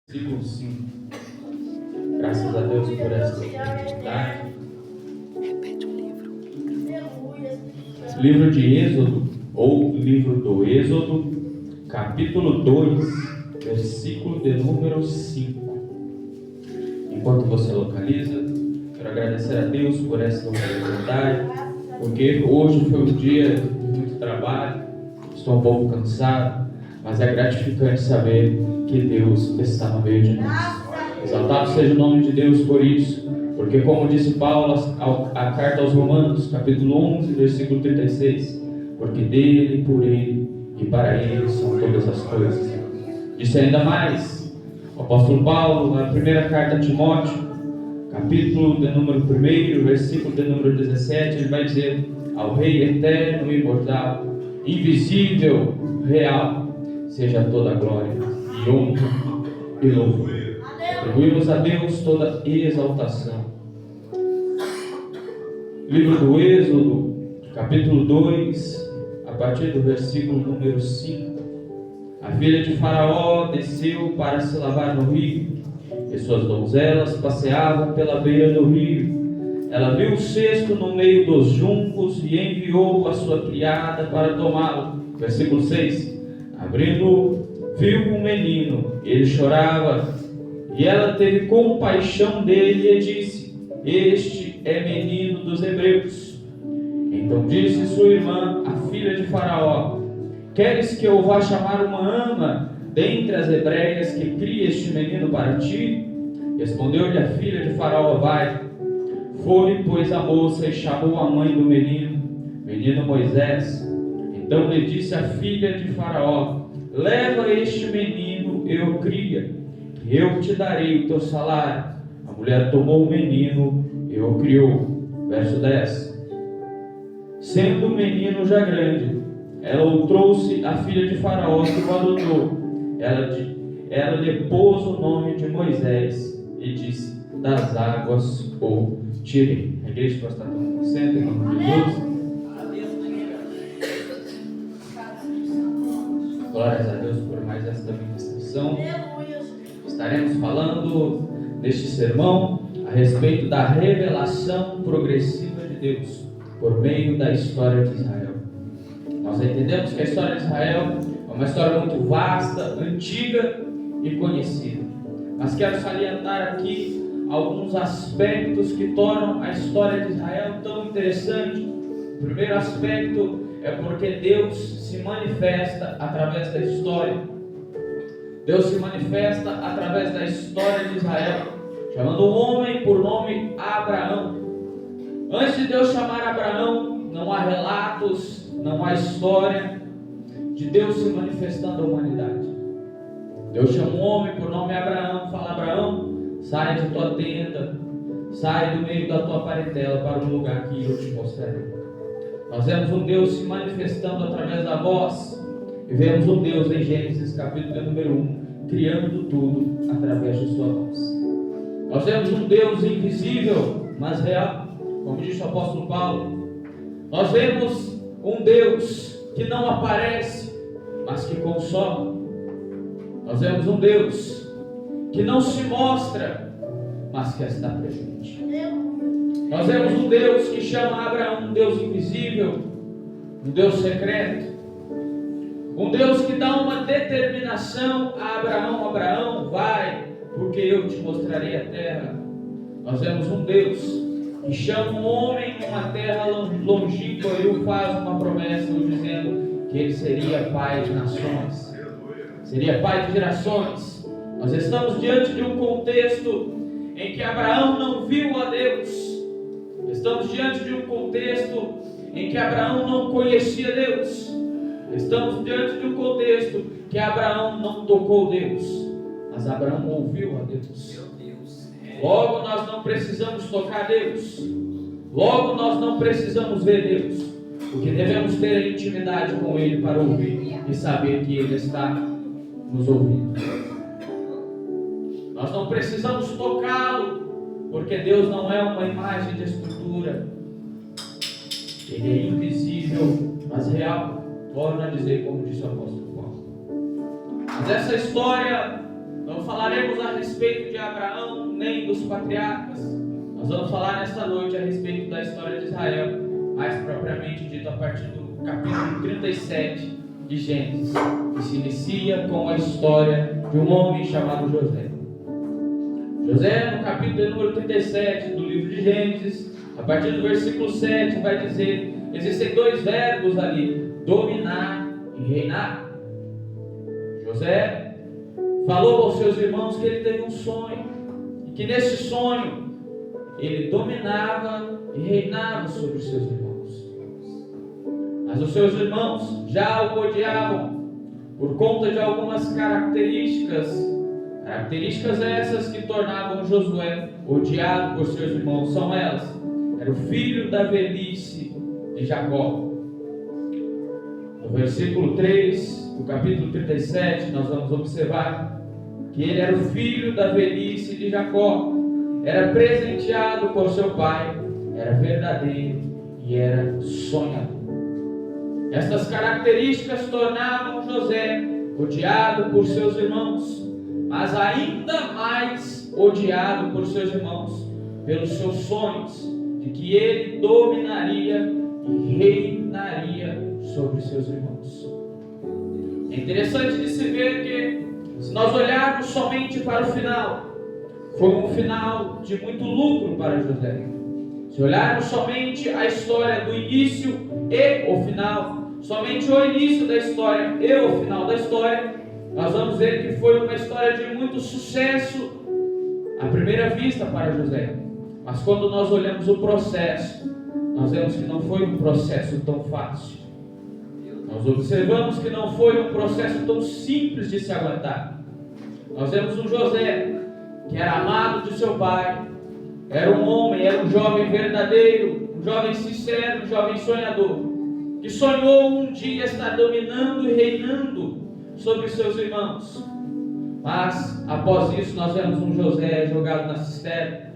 Versículo 5. Graças a Deus por essa oportunidade. Repete o livro. Livro de Êxodo, ou livro do Êxodo, capítulo 2, versículo de número 5. Enquanto você localiza, quero agradecer a Deus por essa oportunidade, porque hoje foi um dia de muito trabalho, estou um pouco cansado, mas é gratificante saber que Deus está no meio de nós. Exaltado seja o nome de Deus por isso, porque como disse Paulo, a carta aos Romanos, capítulo 11, versículo 36, porque dele, por ele e para ele são todas as coisas. Disse ainda mais o apóstolo Paulo, na primeira carta a Timóteo, capítulo de número 1, versículo de número 17, ele vai dizer: ao Rei eterno e imortal, invisível, real, seja toda a glória e honra e louvor. Atribuímos a Deus toda exaltação. Livro do Êxodo, capítulo 2, a partir do versículo número 5. A filha de Faraó desceu para se lavar no rio, e suas donzelas passeavam pela beira do rio. Ela viu o cesto no meio dos juncos e enviou a sua criada para tomá-lo. Versículo 6. Abrindo, viu um menino, ele chorava, e ela teve compaixão dele e disse: este é menino dos hebreus. Então disse sua irmã, a filha de Faraó: queres que eu vá chamar uma ama dentre as hebreias que crie este menino para ti? Respondeu-lhe a filha de Faraó: vai. Foi, pois, a moça e chamou a mãe do menino Moisés. Então lhe disse a filha de Faraó: leva este menino e o cria, que eu te darei o teu salário. A mulher tomou o menino e o criou. Verso 10. Sendo o menino já grande, ela o trouxe à filha de Faraó, que o adotou. Ela lhe pôs o nome de Moisés e disse: das águas o tirei. A igreja pode estar tomando assento em nome de Jesus. Glórias a Deus por mais esta ministração. Estaremos falando neste sermão a respeito da revelação progressiva de Deus por meio da história de Israel. Nós entendemos que a história de Israel é uma história muito vasta, antiga e conhecida. Mas quero salientar aqui alguns aspectos que tornam a história de Israel tão interessante. O primeiro aspecto é porque Deus se manifesta através da história. Deus se manifesta através da história de Israel, chamando um homem por nome Abraão. Antes de Deus chamar Abraão, não há relatos, não há história de Deus se manifestando à humanidade. Deus chama um homem por nome Abraão, fala: Abraão, sai de tua tenda, sai do meio da tua parentela para um lugar que eu te mostrarei. Nós vemos um Deus se manifestando através da voz, e vemos um Deus em Gênesis capítulo número 1, criando tudo através de sua voz. Nós vemos um Deus invisível, mas real, como disse o apóstolo Paulo. Nós vemos um Deus que não aparece, mas que consola. Nós vemos um Deus que não se mostra, mas que está presente. Nós vemos um Deus que chama Abraão um Deus invisível, um Deus secreto, um Deus que dá uma determinação a Abraão: Abraão, vai, porque eu te mostrarei a terra. Nós vemos um Deus que chama um homem numa terra longínqua e o faz uma promessa, dizendo que ele seria pai de nações, seria pai de gerações. Nós estamos diante de um contexto em que Abraão não viu a Deus. Estamos diante de um contexto em que Abraão não conhecia Deus. Estamos diante de um contexto que Abraão não tocou Deus, mas Abraão ouviu a Deus. Logo nós não precisamos tocar Deus. Logo nós não precisamos ver Deus. O que devemos ter é intimidade com Ele para ouvir e saber que Ele está nos ouvindo. Nós não precisamos tocá-lo, porque Deus não é uma imagem de escultura. Ele é invisível, mas real. Torna a dizer, como disse o apóstolo Paulo. Mas essa história não falaremos a respeito de Abraão, nem dos patriarcas. Nós vamos falar nesta noite a respeito da história de Israel, mais propriamente dito a partir do capítulo 37 de Gênesis, que se inicia com a história de um homem chamado José. José, no capítulo número 37 do livro de Gênesis, a partir do versículo 7, vai dizer: existem dois verbos ali, dominar e reinar. José falou aos seus irmãos que ele teve um sonho, e que nesse sonho ele dominava e reinava sobre os seus irmãos. Mas os seus irmãos já o odiavam por conta de algumas características essas que tornavam Josué odiado por seus irmãos. São elas: era o filho da velhice de Jacó. No versículo 3 do capítulo 37, nós vamos observar que ele era o filho da velhice de Jacó, era presenteado por seu pai, era verdadeiro e era sonhador. Estas características tornavam José odiado por seus irmãos, mas ainda mais odiado por seus irmãos pelos seus sonhos de que ele dominaria e reinaria sobre seus irmãos. É interessante de se ver que, se nós olharmos somente para o final, foi um final de muito lucro para José. Se olharmos somente a história do início e o final, somente o início da história e o final da história, nós vamos ver que foi uma história de muito sucesso à primeira vista para José. Mas quando nós olhamos o processo, nós vemos que não foi um processo tão fácil. Nós observamos que não foi um processo tão simples de se aguentar. Nós vemos um José que era amado de seu pai, era um homem, era um jovem verdadeiro, um jovem sincero, um jovem sonhador, que sonhou um dia estar dominando e reinando sobre seus irmãos. Mas após isso nós vemos um José jogado na cisterna.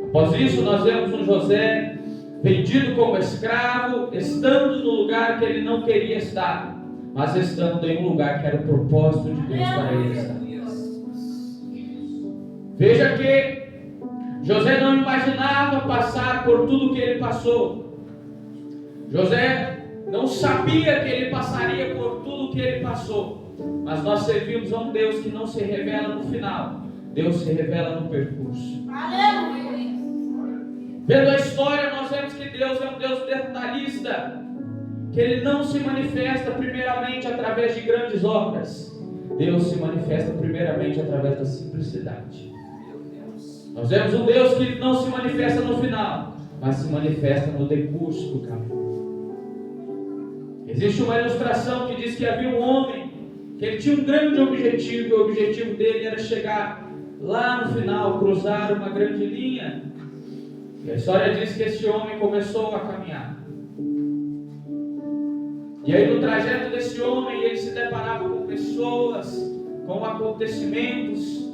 Após isso nós vemos um José vendido como escravo, estando no lugar que ele não queria estar, mas estando em um lugar que era o propósito de Deus para ele estar. Veja que José não imaginava passar por tudo que ele passou. José não sabia que ele passaria por tudo que ele passou. Mas nós servimos a um Deus que não se revela no final, Deus se revela no percurso. Aleluia. Vendo a história, nós vemos que Deus é um Deus detalhista, que Ele não se manifesta primeiramente através de grandes obras. Deus se manifesta primeiramente através da simplicidade. Nós vemos um Deus que não se manifesta no final, mas se manifesta no decurso do caminho. Existe uma ilustração que diz que havia um homem que ele tinha um grande objetivo, e o objetivo dele era chegar lá no final, cruzar uma grande linha. E a história diz que esse homem começou a caminhar. E aí no trajeto desse homem, ele se deparava com pessoas, com acontecimentos.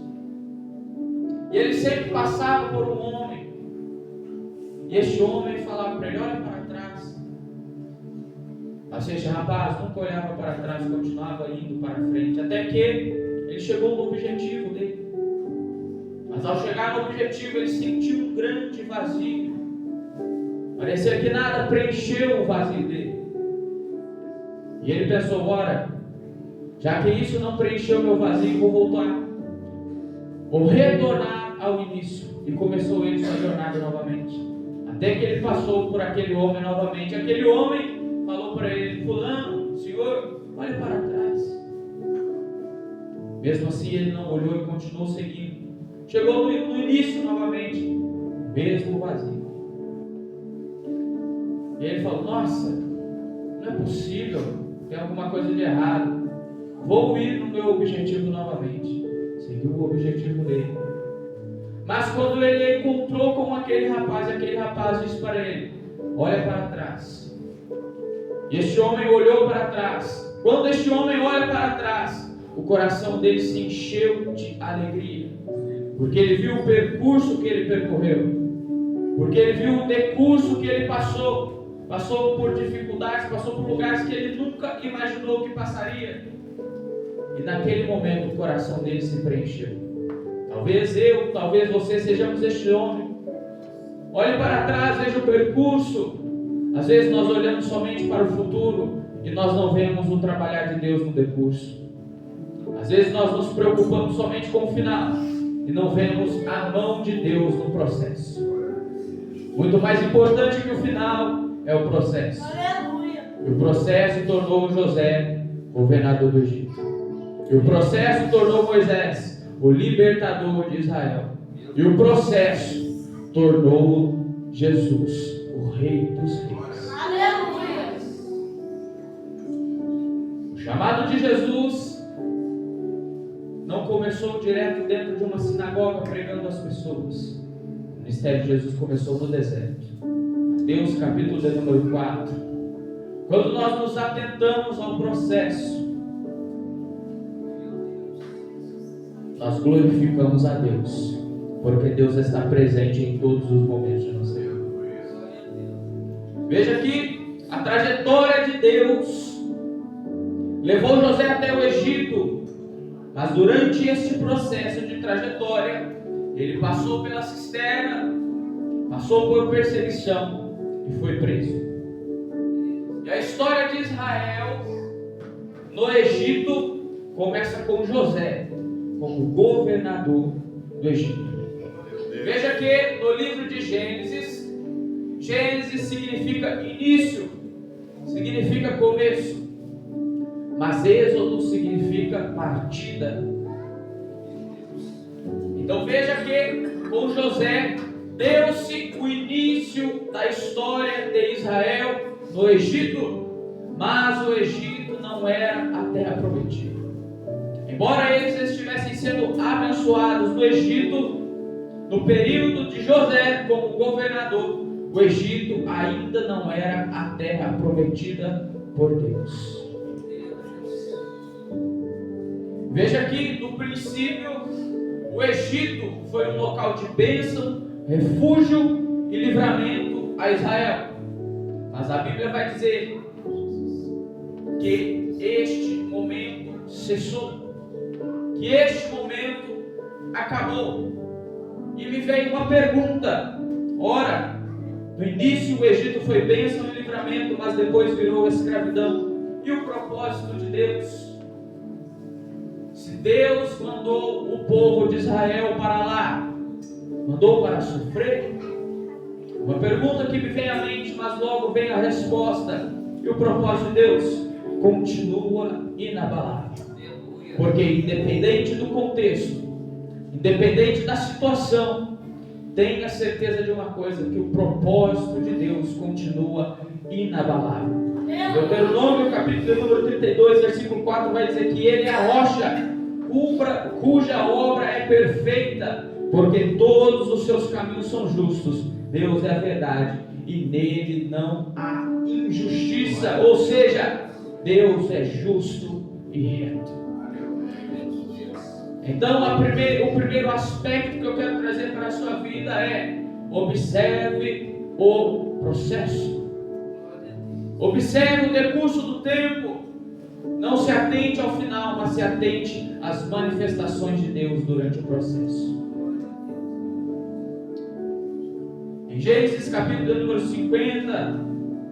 E ele sempre passava por um homem. E este homem falava para ele: olha para trás. Mas esse rapaz nunca olhava para trás, continuava indo para frente, até que ele chegou no objetivo dele. Mas ao chegar no objetivo, ele sentiu um grande vazio. Parecia que nada preencheu o vazio dele. E ele pensou: ora, já que isso não preencheu meu vazio, vou voltar. Vou retornar ao início. E começou ele sua jornada novamente. Até que ele passou por aquele homem novamente. Aquele homem falou para ele: fulano, senhor, olha para trás. Mesmo assim ele não olhou e continuou seguindo. Chegou no início novamente, mesmo vazio. E ele falou: nossa, não é possível, tem alguma coisa de errado. Vou ir no meu objetivo novamente. Seguiu o objetivo dele. Mas quando ele encontrou com aquele rapaz disse para ele: olha para trás. E este homem olhou para trás. Quando este homem olha para trás, o coração dele se encheu de alegria, porque ele viu o percurso que ele percorreu, porque ele viu o decurso que ele passou por dificuldades, passou por lugares que ele nunca imaginou que passaria. E naquele momento o coração dele se preencheu. Talvez você sejamos este homem. Olhe para trás, veja o percurso. Às vezes nós olhamos somente para o futuro e nós não vemos o trabalhar de Deus no decurso. Às vezes nós nos preocupamos somente com o final e não vemos a mão de Deus no processo. Muito mais importante que o final é o processo. E o processo tornou José governador do Egito. E o processo tornou Moisés o libertador de Israel. E o processo tornou Jesus o Rei dos Reis. Aleluia! O chamado de Jesus não começou direto dentro de uma sinagoga pregando às pessoas. O ministério de Jesus começou no deserto. Mateus capítulo de número 4. Quando nós nos atentamos ao processo, nós glorificamos a Deus, porque Deus está presente em todos os momentos de nossa vida. Veja aqui a trajetória de Deus. Levou José até o Egito, mas durante esse processo de trajetória, ele passou pela cisterna, passou por perseguição e foi preso. E a história de Israel no Egito começa com José como governador do Egito. Veja que no livro de Gênesis, Gênesis significa início, significa começo, mas Êxodo significa partida. Então veja que com José deu-se o início da história de Israel no Egito, mas o Egito não era a terra prometida. Embora eles estivessem sendo abençoados no Egito, no período de José como governador, o Egito ainda não era a terra prometida por Deus. Veja aqui, no princípio, o Egito foi um local de bênção, refúgio e livramento a Israel. Mas a Bíblia vai dizer que este momento cessou, que este momento acabou. E me veio uma pergunta: ora, no início o Egito foi bênção e livramento, mas depois virou escravidão. E o propósito de Deus? Se Deus mandou o povo de Israel para lá, mandou para sofrer? Uma pergunta que me vem à mente, mas logo vem a resposta. E o propósito de Deus continua inabalável. Porque independente do contexto, independente da situação, tenha certeza de uma coisa, que o propósito de Deus continua inabalável. Deuteronômio capítulo número 32, versículo 4 vai dizer que Ele é a rocha cuja obra é perfeita, porque todos os seus caminhos são justos. Deus é a verdade e nele não há injustiça, ou seja, Deus é justo e reto. Então o primeiro aspecto que eu quero trazer para a sua vida é: observe o processo. Observe o decurso do tempo. Não se atente ao final, mas se atente às manifestações de Deus durante o processo. Em Gênesis capítulo número 50,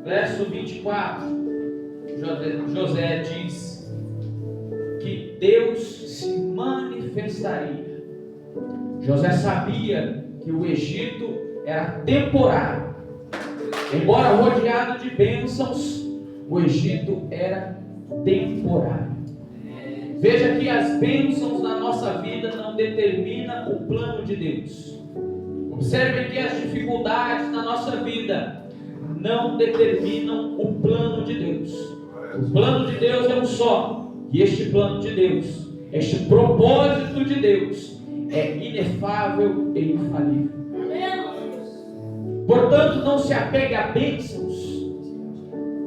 verso 24, José diz que Deus se manifestaria. José sabia que o Egito era temporário. Embora rodeado de bênçãos, o Egito era temporário. Veja que as bênçãos na nossa vida não determinam o plano de Deus. Observe que as dificuldades na nossa vida não determinam o plano de Deus. O plano de Deus é um só. E este plano de Deus, este propósito de Deus é inefável e infalível. Portanto, não se apegue a bênçãos,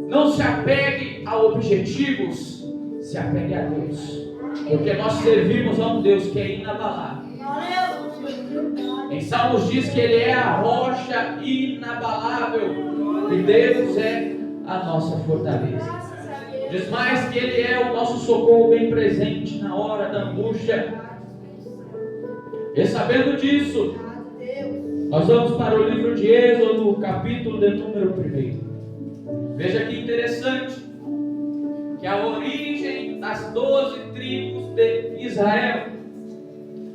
não se apegue a objetivos, se apegue a Deus, porque nós servimos a um Deus que é inabalável. Em Salmos diz que Ele é a rocha inabalável e Deus é a nossa fortaleza. Diz mais que Ele é o nosso socorro bem presente na hora da angústia. E sabendo disso, nós vamos para o livro de Êxodo, capítulo de número 1. Veja que interessante, que a origem das 12 tribos de Israel,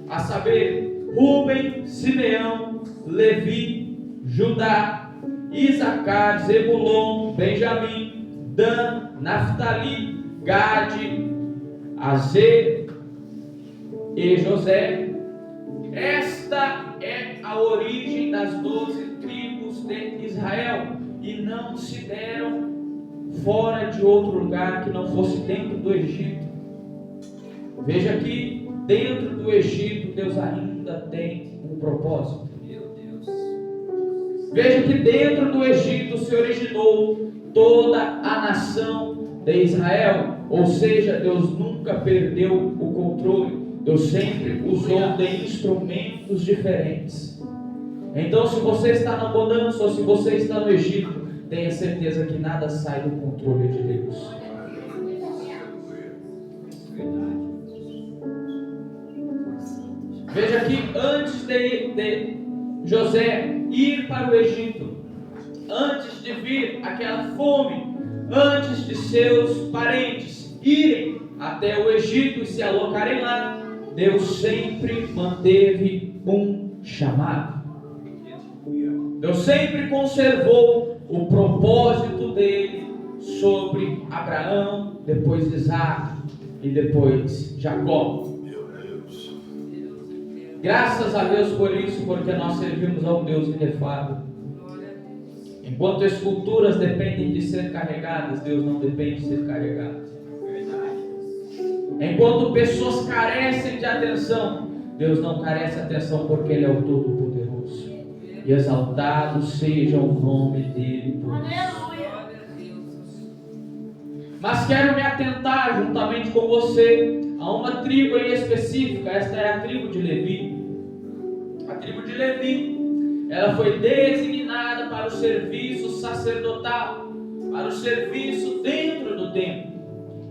a saber, Rúben, Simeão, Levi, Judá, Isacar, Zebulon, Benjamim, Dan, Naftali, Gade, Azer e José. Esta é a origem das 12 tribos de Israel, e não se deram fora de outro lugar que não fosse dentro do Egito. Veja que dentro do Egito Deus ainda tem um propósito. Veja que dentro do Egito se originou toda a nação de Israel, ou seja, Deus nunca perdeu o controle. Deus sempre usou de instrumentos diferentes. Então, se você está na bonança ou se você está no Egito, tenha certeza que nada sai do controle de Deus. Veja que antes de José ir para o Egito, antes de vir aquela fome, antes de seus parentes irem até o Egito e se alocarem lá, Deus sempre manteve um chamado. Deus sempre conservou o propósito dele sobre Abraão, depois Isaac e depois Jacó. Graças a Deus por isso, porque nós servimos a um Deus inefável. Enquanto esculturas dependem de ser carregadas, Deus não depende de ser carregado. Enquanto pessoas carecem de atenção, Deus não carece de atenção, porque Ele é o Todo-Poderoso. E exaltado seja o nome dEle por isso. Mas quero me atentar juntamente com você a uma tribo em específica. Esta é a tribo de Levi. A tribo de Levi, ela foi designada para o serviço sacerdotal, para o serviço dentro do templo.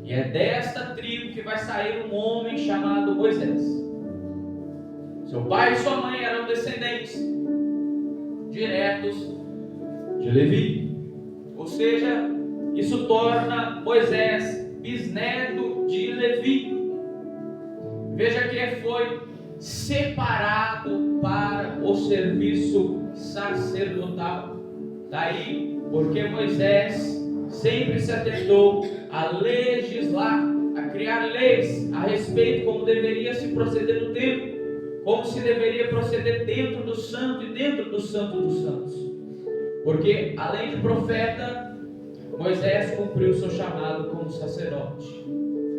E é desta tribo que vai sair um homem chamado Moisés. Seu pai e sua mãe eram descendentes diretos de Levi. Ou seja, isso torna Moisés bisneto de Levi. Veja que foi separado para o serviço sacerdotal. Daí, porque Moisés sempre se atentou a legislar, a criar leis a respeito como deveria se proceder no templo, como se deveria proceder dentro do santo e dentro do santo dos santos. Porque além de profeta, Moisés cumpriu seu chamado como sacerdote.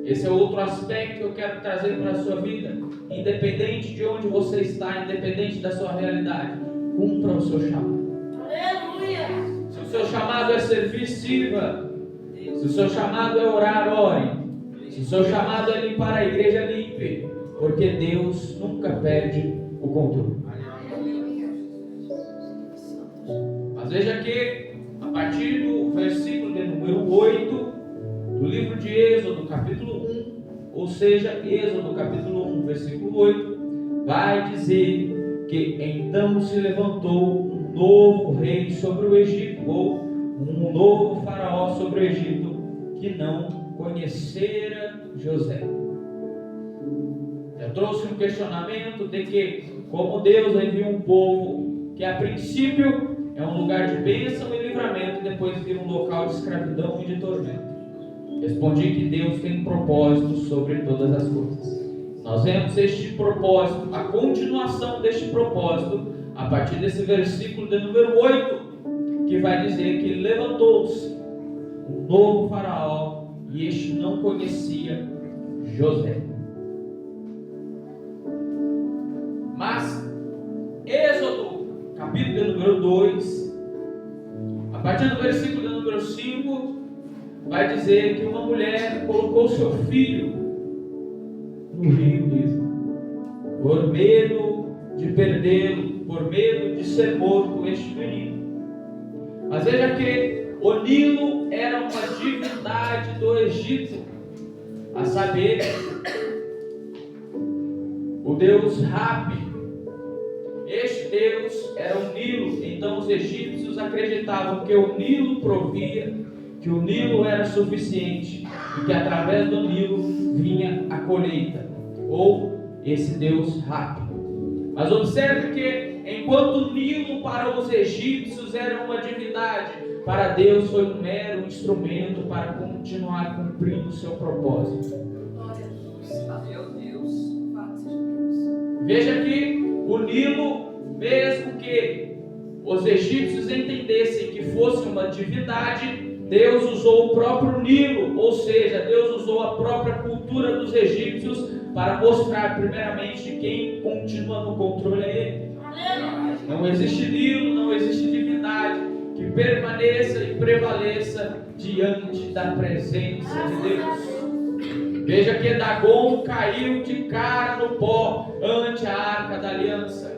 Esse é outro aspecto que eu quero trazer para a sua vida. Independente de onde você está, independente da sua realidade, cumpra o seu chamado. Aleluia! Se o seu chamado é servir, sirva. Se o seu chamado é orar, ore. Se o seu chamado é limpar a igreja, limpe. Porque Deus nunca perde o controle. Mas veja que, a partir do versículo de número 8, do livro de Êxodo, capítulo 1, ou seja, Êxodo, capítulo 1, versículo 8, vai dizer que então se levantou um novo rei sobre o Egito, ou um novo faraó sobre o Egito, que não conhecera José. Eu trouxe um questionamento de que, como Deus envia um povo que a princípio é um lugar de bênção e livramento, e depois vira um local de escravidão e de tormento. Respondi que Deus tem um propósito sobre todas as coisas. Nós vemos este propósito, a continuação deste propósito, a partir desse versículo de número 8, que vai dizer que levantou-se um novo faraó, e este não conhecia José. Mas Êxodo, capítulo de número 2, a partir do versículo de número 5, vai dizer que uma mulher colocou seu filho no rio mesmo, por medo de perdê-lo, por medo de ser morto este menino. Mas veja que O Nilo era uma divindade do Egito, a saber, o deus Rabi. Este deus era o Nilo. Então os egípcios acreditavam que o Nilo provia, que o Nilo era suficiente e que através do Nilo vinha a colheita, ou esse deus Rabi. Mas observe que enquanto o Nilo para os egípcios era uma divindade, para Deus foi um mero instrumento para continuar cumprindo o seu propósito. Meu Deus. Veja que o Nilo, mesmo que os egípcios entendessem que fosse uma divindade, Deus usou o próprio Nilo, ou seja, Deus usou a própria cultura dos egípcios para mostrar primeiramente que quem continua no controle é Ele. Não existe Nilo, não existe divindade que permaneça e prevaleça diante da presença de Deus. Veja que Dagon caiu de cara no pó ante a Arca da Aliança.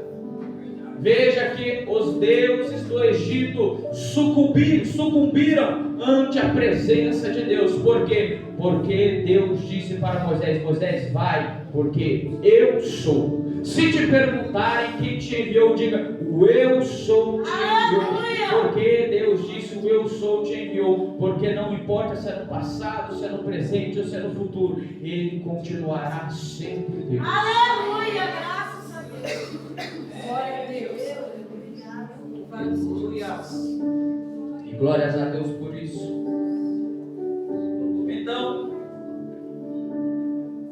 Veja que os deuses do Egito sucumbiram ante a presença de Deus. Por quê? Porque Deus disse para Moisés: Moisés, vai, porque eu sou. Se te perguntarem quem te enviou, diga: o eu sou te enviou. Porque Deus disse: o eu sou te enviou. Porque não importa se é no passado, se é no presente ou se é no futuro, Ele continuará sempre Deus. Aleluia, graças a Deus. Glória a Deus. Aleluia. E glórias a Deus por isso. Então,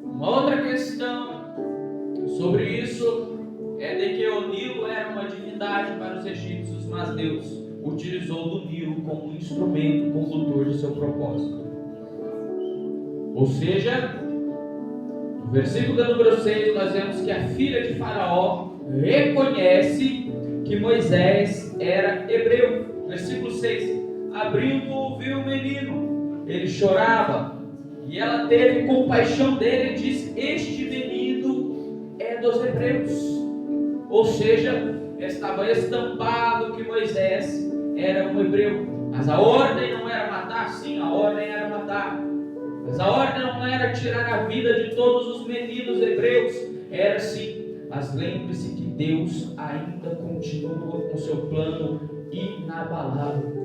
uma outra questão sobre isso é de que o Nilo era uma divindade para os egípcios, mas Deus utilizou do Nilo como um instrumento condutor de seu propósito. Ou seja, no versículo da número 6 nós vemos que a filha de Faraó reconhece que Moisés era hebreu. Versículo 6: abrindo, viu o menino, ele chorava, e ela teve compaixão dele e disse: este menino é dos hebreus. Ou seja, estava estampado que Moisés era um hebreu. Mas a ordem não era matar? Sim, a ordem era matar. Mas a ordem não era tirar a vida de todos os meninos hebreus. Era sim. Mas lembre-se que Deus ainda continua com seu plano inabalável.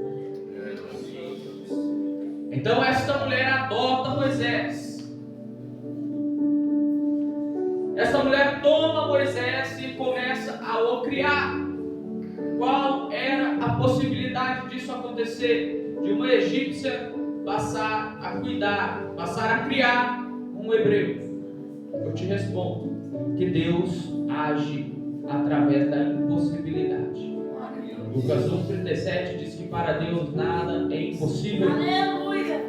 Então esta mulher adota Moisés. Essa mulher toma Moisés e começa a o criar. Qual era a possibilidade disso acontecer? De uma egípcia passar a cuidar, passar a criar um hebreu. Eu te respondo que Deus age através da impossibilidade. Lucas 1,37 diz que para Deus nada é impossível. Aleluia.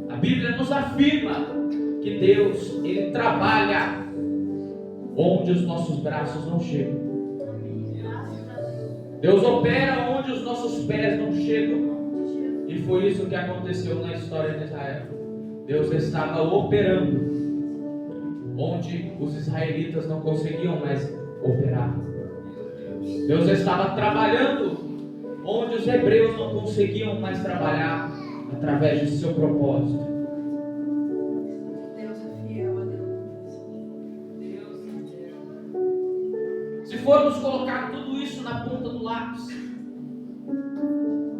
A Bíblia nos afirma que Deus, Ele trabalha onde os nossos braços não chegam. Deus opera onde os nossos pés não chegam. E foi isso que aconteceu na história de Israel. Deus estava operando onde os israelitas não conseguiam mais operar. Deus estava trabalhando onde os hebreus não conseguiam mais trabalhar através de seu propósito. Deus é fiel a Deus. Deus é fiel. Se formos colocar tudo isso na ponta do lápis,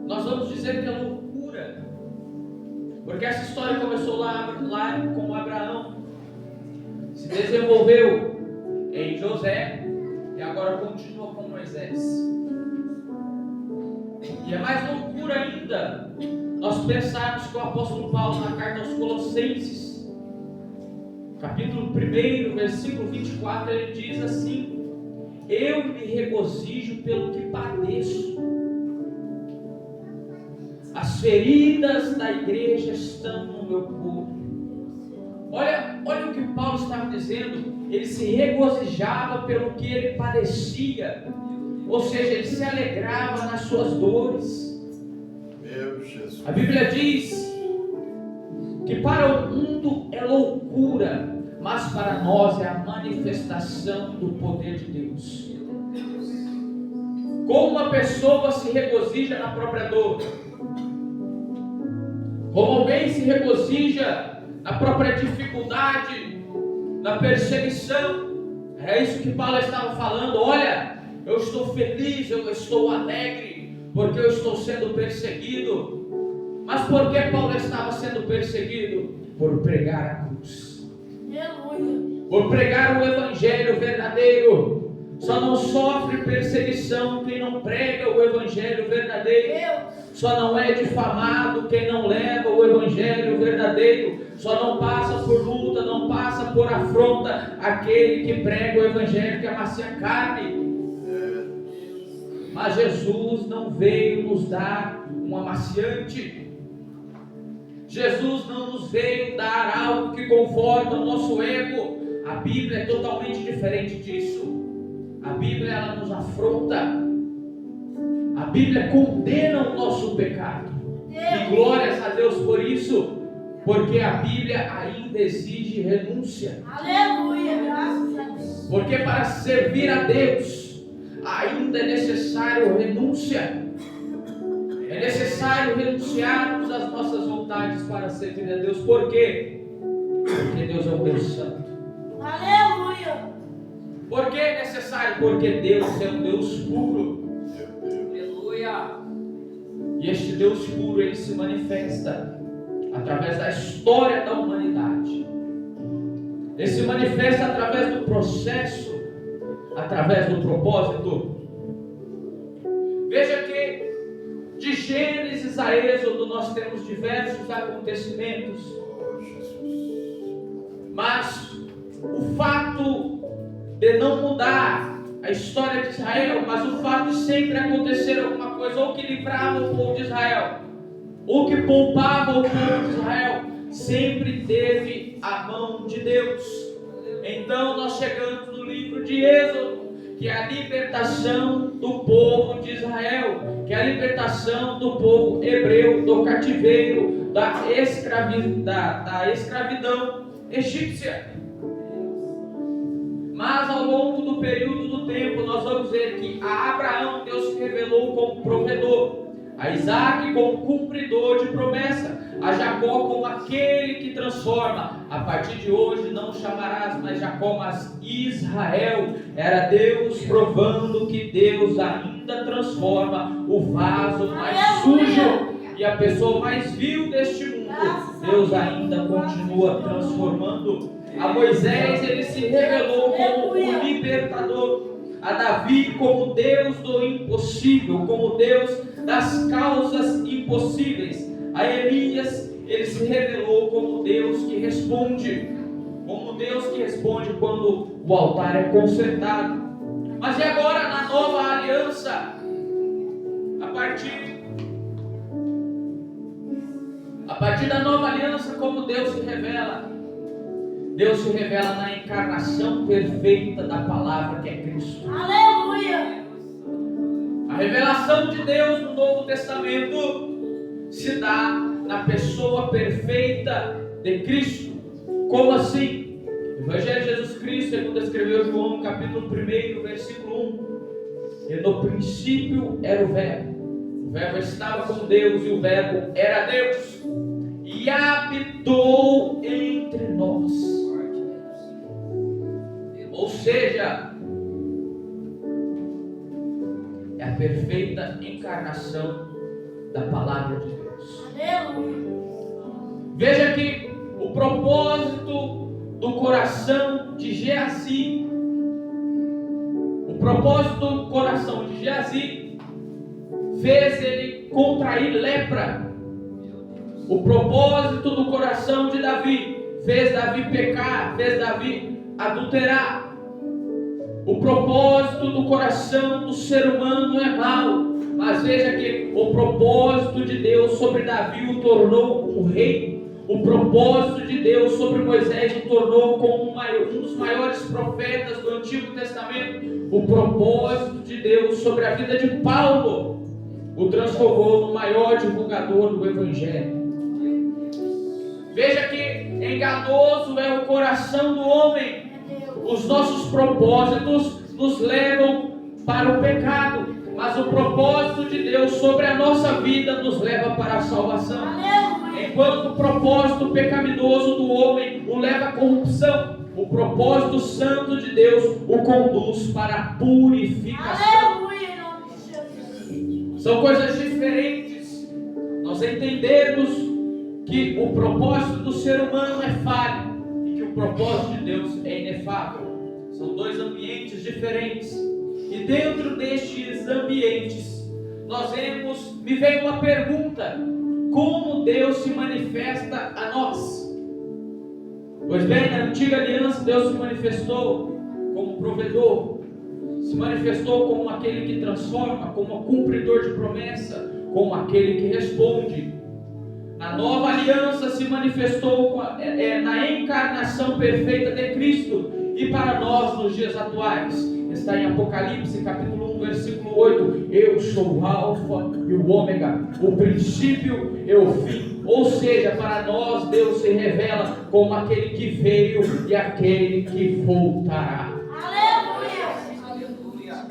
nós vamos dizer que é loucura. Porque essa história começou lá com Abraão, se desenvolveu em José e agora continua com Moisés. E é mais loucura ainda nós pensarmos que o apóstolo Paulo, na carta aos Colossenses, capítulo 1, versículo 24, ele diz assim: eu me regozijo pelo que padeço. As feridas da igreja estão no meu corpo. Olha o que Paulo estava dizendo. Ele se regozijava pelo que ele padecia. Ou seja, ele se alegrava nas suas dores. Meu Jesus. A Bíblia diz que para o mundo é loucura, mas para nós é a manifestação do poder de Deus. Como uma pessoa se regozija na própria dor? Como alguém se regozija na própria dificuldade, na perseguição. Era isso que Paulo estava falando. Olha, eu estou feliz, eu estou alegre, porque eu estou sendo perseguido. Mas por que Paulo estava sendo perseguido? Por pregar a cruz. Aleluia. Por pregar o evangelho verdadeiro. Só não sofre perseguição quem não prega o evangelho verdadeiro. Só não é difamado quem não leva o evangelho verdadeiro. Só não passa por luta, não passa por afronta aquele que prega o evangelho que amacia a carne. Mas Jesus não veio nos dar um amaciante. Jesus não nos veio dar algo que conforta o nosso ego. A Bíblia é totalmente diferente disso. A Bíblia, ela nos afronta. A Bíblia condena o nosso pecado. E glórias a Deus por isso, porque a Bíblia ainda exige renúncia. Aleluia, graças a Deus. Porque para servir a Deus ainda é necessário renúncia. É necessário renunciarmos às nossas vontades para servir a Deus. Por quê? Porque Deus é um Deus santo. Aleluia. Por que é necessário? Porque Deus é um Deus puro. Aleluia. E este Deus puro, ele se manifesta através da história da humanidade. Ele se manifesta através do processo, através do propósito. Veja que de Gênesis a Êxodo nós temos diversos acontecimentos. Mas o fato de não mudar a história de Israel, mas o fato de sempre acontecer alguma coisa, ou que livrava o povo de Israel, ou que poupava o povo de Israel, sempre teve a mão de Deus. Então nós chegamos no livro de Êxodo, que é a libertação do povo de Israel, que é a libertação do povo hebreu do cativeiro, da escravidão egípcia. Mas ao longo do período do tempo nós vamos ver que a Abraão Deus se revelou como provedor, a Isaac como cumpridor de promessa, a Jacó como aquele que transforma. A partir de hoje não chamarás mais Jacó, mas Israel. Era Deus provando que Deus ainda transforma o vaso mais sujo e a pessoa mais vil deste mundo. Deus ainda continua transformando. A Moisés ele se revelou como o libertador, a Davi como Deus do impossível, como Deus das causas impossíveis. A Elias ele se revelou como Deus que responde, quando o altar é consertado. Mas e agora na nova aliança? A partir da nova aliança, como Deus se revela? Deus se revela na encarnação perfeita da palavra que é Cristo. Aleluia. A revelação de Deus no Novo Testamento se dá na pessoa perfeita de Cristo. Como assim? O Evangelho de Jesus Cristo, segundo escreveu João, capítulo 1, versículo 1. E no princípio era o Verbo estava com Deus e o Verbo era Deus. E habitou entre nós. Ou seja, é a perfeita encarnação da palavra de Deus. Aleluia. Veja que o propósito do coração de Geazi, fez ele contrair lepra. O propósito do coração de Davi fez Davi pecar, fez Davi adulterar. O propósito do coração do ser humano é mau, mas veja que o propósito de Deus sobre Davi o tornou um rei. O propósito de Deus sobre Moisés o tornou como um dos maiores profetas do Antigo Testamento. O propósito de Deus sobre a vida de Paulo o transformou no maior divulgador do Evangelho. Veja que enganoso é o coração do homem. Os nossos propósitos nos levam para o pecado, mas o propósito de Deus sobre a nossa vida nos leva para a salvação. enquanto o propósito pecaminoso do homem o leva à corrupção, o propósito santo de Deus o conduz para a purificação. Aleluia, em nome de Jesus. São coisas diferentes. Nós entendemos que o propósito do ser humano é falho e que o propósito de Deus é inefável. São dois ambientes diferentes. E dentro destes ambientes, me vem uma pergunta: como Deus se manifesta a nós? Pois bem, na antiga aliança, Deus se manifestou como provedor, se manifestou como aquele que transforma, como cumpridor de promessa, como aquele que responde. Na nova aliança se manifestou na encarnação perfeita de Cristo. E para nós, nos dias atuais, está em Apocalipse capítulo 1, versículo 8: eu sou o Alfa e o Ômega, o princípio e o fim. Ou seja, para nós Deus se revela como aquele que veio e aquele que voltará. Aleluia. Aleluia.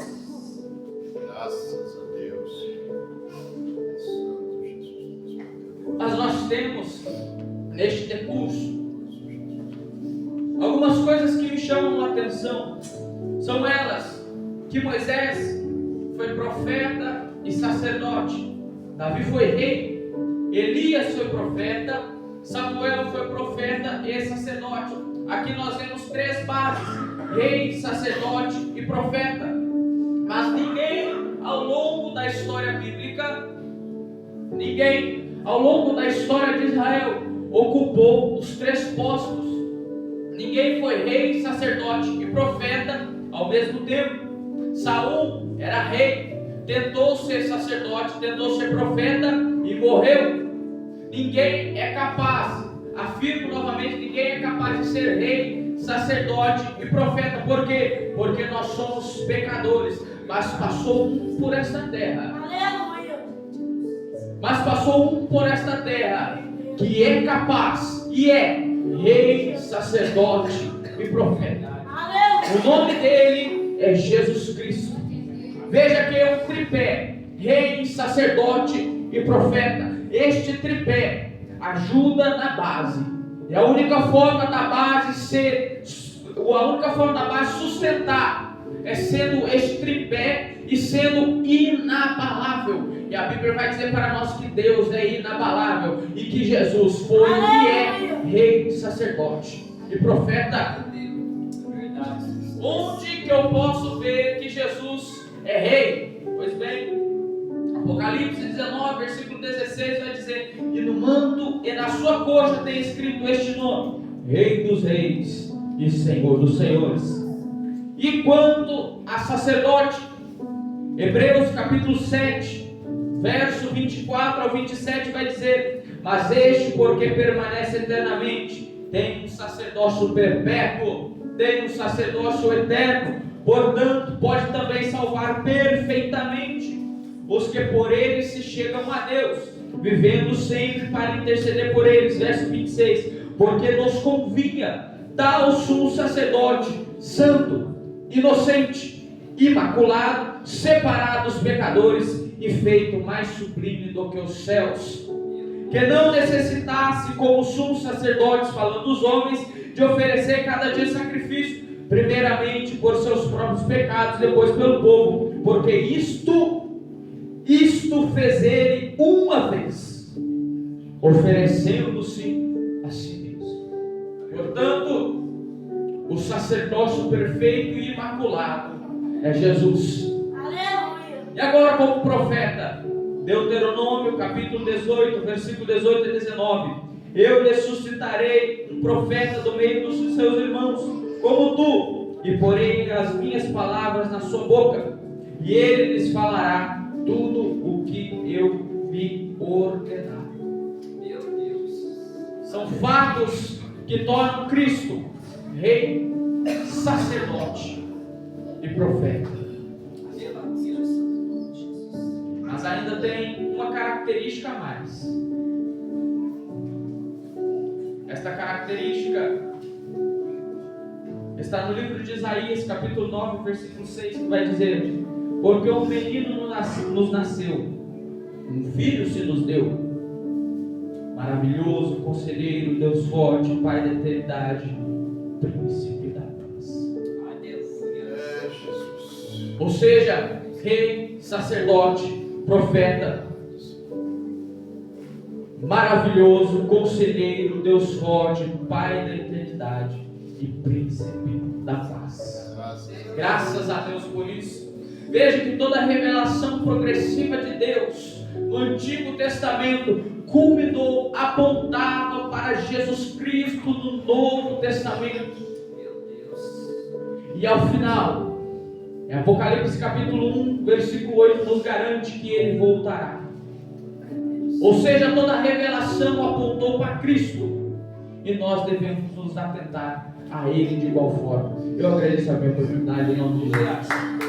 Graças a Deus. Santo Jesus. Mas nós temos neste decurso algumas coisas que me chamam a atenção. São elas que Moisés foi profeta e sacerdote, Davi foi rei, Elias foi profeta, Samuel foi profeta e sacerdote. Aqui nós vemos três bases: rei, sacerdote e profeta. Mas ninguém ao longo da história bíblica, ninguém ao longo da história de Israel ocupou os três postos. Ninguém foi rei, sacerdote e profeta ao mesmo tempo. Saul era rei, tentou ser sacerdote, tentou ser profeta e morreu. Ninguém é capaz, afirmo novamente, ninguém é capaz de ser rei, sacerdote e profeta. Por quê? Porque nós somos pecadores. Mas passou um por esta terra. Aleluia. Mas passou um por esta terra que é capaz e é rei, sacerdote e profeta. Aleluia. O nome dele é Jesus Cristo. Veja que é um tripé: rei, sacerdote e profeta. Este tripé ajuda na base. E a única forma da base sustentar é sendo este tripé e sendo inabalável. E a Bíblia vai dizer para nós que Deus é inabalável e que Jesus foi e é rei, sacerdote e profeta. Onde que eu posso ver que Jesus é rei? Pois bem, Apocalipse 19, versículo 16 vai dizer: e no manto e na sua coxa tem escrito este nome: Rei dos Reis e Senhor dos Senhores. E quanto a sacerdote, Hebreus capítulo 7, verso 24 ao 27 vai dizer: mas este, porque permanece eternamente, tem um sacerdócio perpétuo, tem um sacerdócio eterno, portanto pode também salvar perfeitamente os que por ele se chegam a Deus, vivendo sempre para interceder por eles. Verso 26: porque nos convinha tal sumo sacerdote, santo, inocente, imaculado, separado dos pecadores e feito mais sublime do que os céus, que não necessitasse, como sumos sacerdotes, falando dos homens, de oferecer cada dia sacrifício, primeiramente por seus próprios pecados, depois pelo povo, porque isto fez ele uma vez, oferecendo-se a si mesmo. Portanto, o sacerdócio perfeito e imaculado é Jesus. Aleluia. E agora, como profeta, Deuteronômio capítulo 18, versículo 18 e 19: eu lhe suscitarei um profeta do meio dos seus irmãos, como tu, e porei as minhas palavras na sua boca, e ele lhes falará tudo o que eu lhe ordenar. Meu Deus. São fatos que tornam Cristo rei, sacerdote e profeta. Mas ainda tem uma característica a mais. Esta característica está no livro de Isaías, capítulo 9, versículo 6, que vai dizer: porque um menino nos nasceu, um filho se nos deu, maravilhoso, conselheiro, Deus forte, Pai da eternidade, príncipe da paz. É, Jesus. Ou seja, rei, sacerdote, profeta, maravilhoso, conselheiro, Deus forte, Pai da eternidade e príncipe da paz. Graças a Deus por isso. Veja que toda a revelação progressiva de Deus no Antigo Testamento culminou, apontava para Jesus Cristo no Novo Testamento. E ao final, em Apocalipse capítulo 1, versículo 8, nos garante que Ele voltará. Ou seja, toda a revelação apontou para Cristo. E nós devemos nos atentar a Ele de igual forma. Eu agradeço a minha oportunidade em nome de Jesus.